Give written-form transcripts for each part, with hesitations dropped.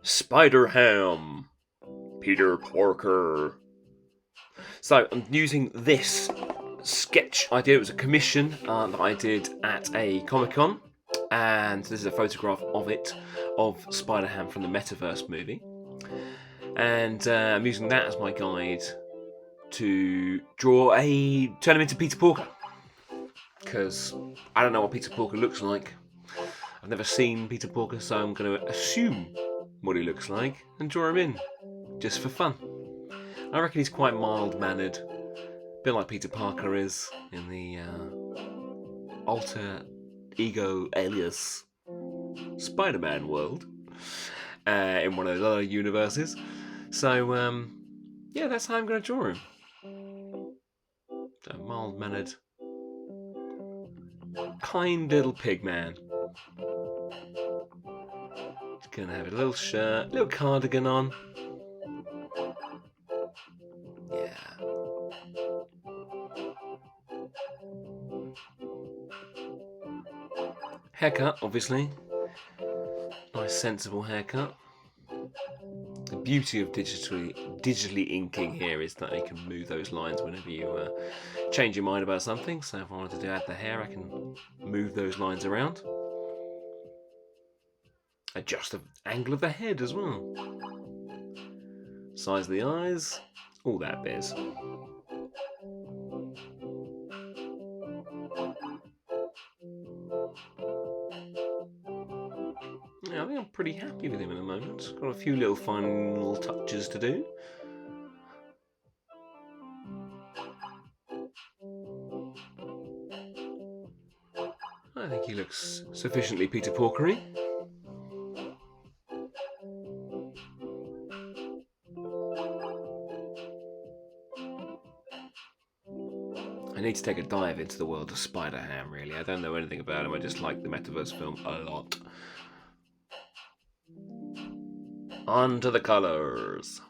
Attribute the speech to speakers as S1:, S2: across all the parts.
S1: Spider-Ham, Peter Porker. So I'm using this sketch idea. It was a commission that I did at a Comic-Con, and this is a photograph of it, of Spider-Ham from the Metaverse movie. And I'm using that as my guide to turn him into Peter Porker. Because I don't know what Peter Porker looks like. I've never seen Peter Porker, so I'm going to assume what he looks like and draw him in, just for fun. I reckon he's quite mild-mannered, a bit like Peter Parker is in the alter ego alias Spider-Man world, in one of those other universes. So, yeah, that's how I'm going to draw him. A mild-mannered, kind little pig man. He's going to have a little shirt, little cardigan on. Yeah. Haircut, obviously. Nice, sensible haircut. The beauty of digitally inking here is that you can move those lines whenever you change your mind about something. So if I wanted to add the hair, I can move those lines around. Adjust the angle of the head as well. Size of the eyes, all that biz. Yeah, I think I'm pretty happy with him at the moment. Got a few little final touches to do. I think he looks sufficiently Peter Porkery. I need to take a dive into the world of Spider-Ham, really. I don't know anything about him, I just like the Metaverse film a lot. On to the colours.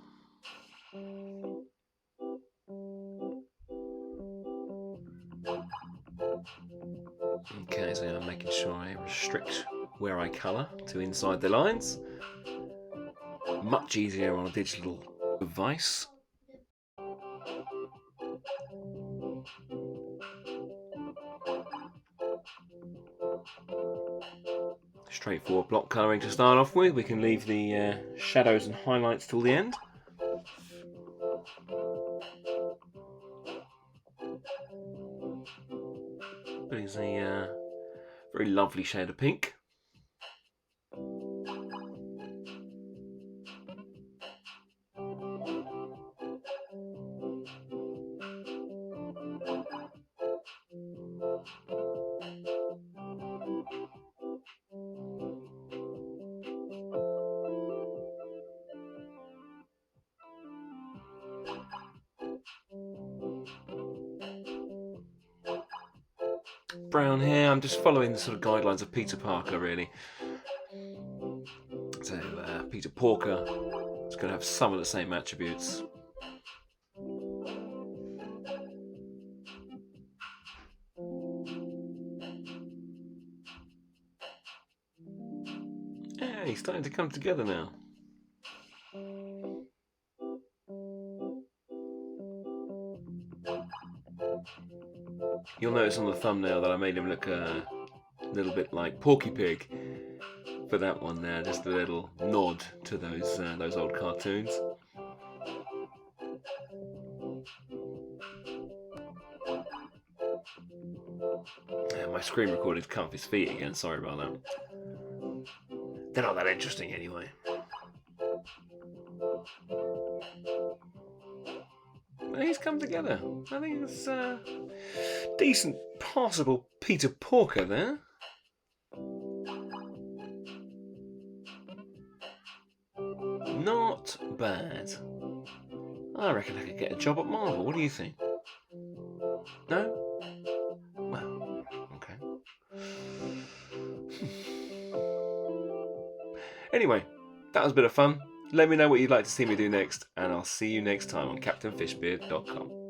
S1: Okay, so I'm making sure I restrict where I colour to inside the lines. Much easier on a digital device. Straightforward block colouring to start off with. We can leave the shadows and highlights till the end. But it's a very lovely shade of pink. Brown hair. I'm just following the sort of guidelines of Peter Parker, really. So Peter Porker is going to have some of the same attributes. Yeah, he's starting to come together now. You'll notice on the thumbnail that I made him look a little bit like Porky Pig for that one there, just a little nod to those old cartoons. Yeah, my screen recorded cut off his feet again, sorry about that. They're not that interesting anyway. He's come together. I think it's decent, passable Peter Porker there. Not bad. I reckon I could get a job at Marvel. What do you think? No? Well, okay. Anyway, that was a bit of fun. Let me know what you'd like to see me do next, and I'll see you next time on CaptainFishbeard.com.